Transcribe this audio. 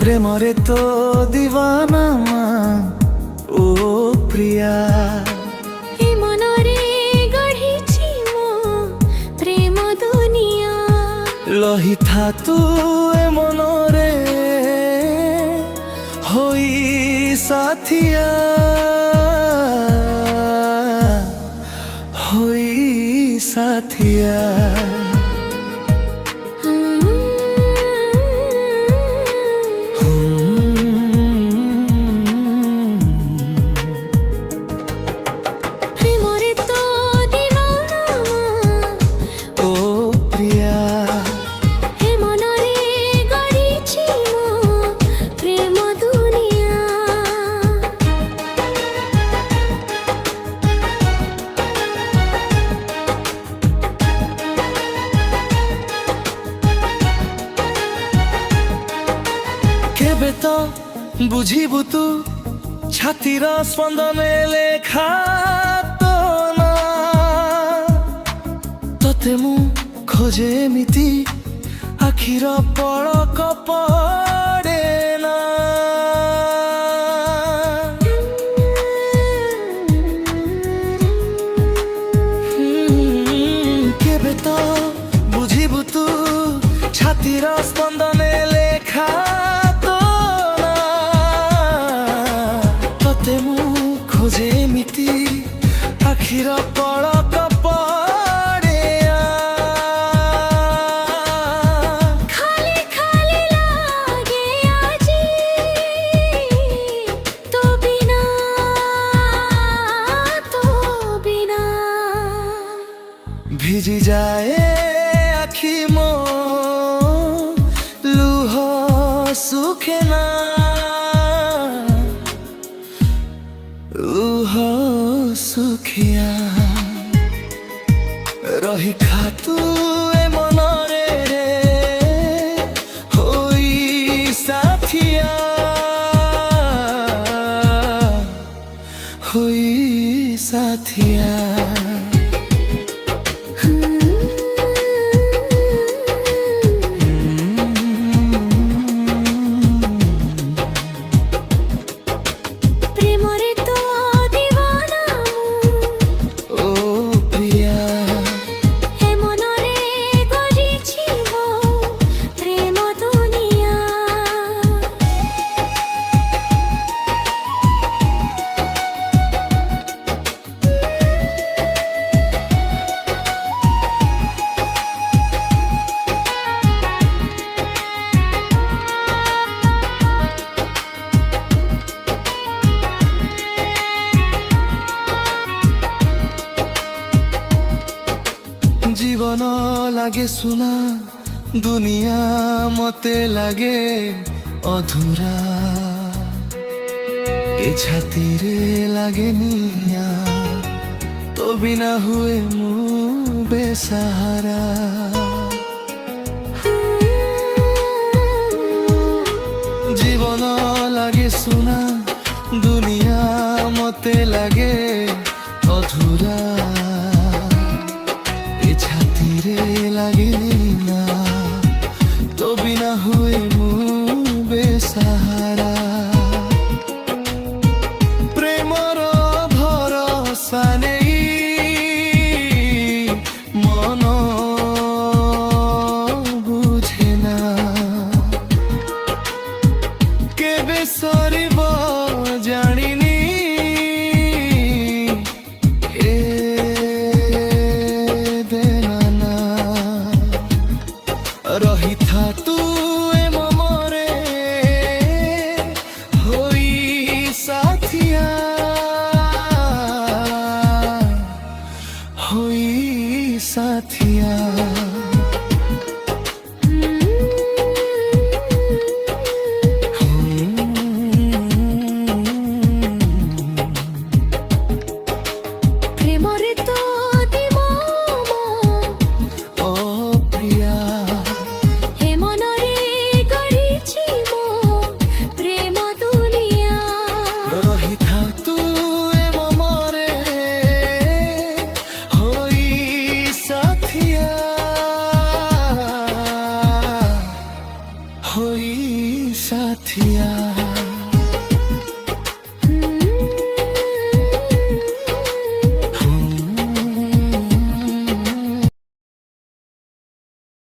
प्रेमरे तो दीवाना ओ प्रिया हे मनरे गढ़िछि मो प्रेम दुनिया लही था तू ए मनरे होई साथिया होई साथिया केबे तो बुझिबु तू छातीर स्पंदने लेखा तो ना तोते मु खोजे एमिति आखिर पलक पड़े ना केबे तो बुझिबु तू छातीर स्पंदने लेखा खोजे मिति आखिर पलक पड़े खाली खाली लागे आजी तो बिना भिजी जाए आखि मो लुह सुखे ना सुखिया रही खातू ए मनरे रे होई साथिया होई साथिया जीवन लागे सुना दुनिया मते लागे अधूरा ए छाती रे लागे निया तो बिना हुए मु बेसहारा जीवन लागे सुना दुनिया मते लागे अधूरा छाती रे लागे ना तो बिना हुए मु बेसहारा प्रेमर भरोसा नहीं मन बुझे ना केबे सरिब जानिनी रही था तू ए ममरे होई साथिया होई साथिया रही था तू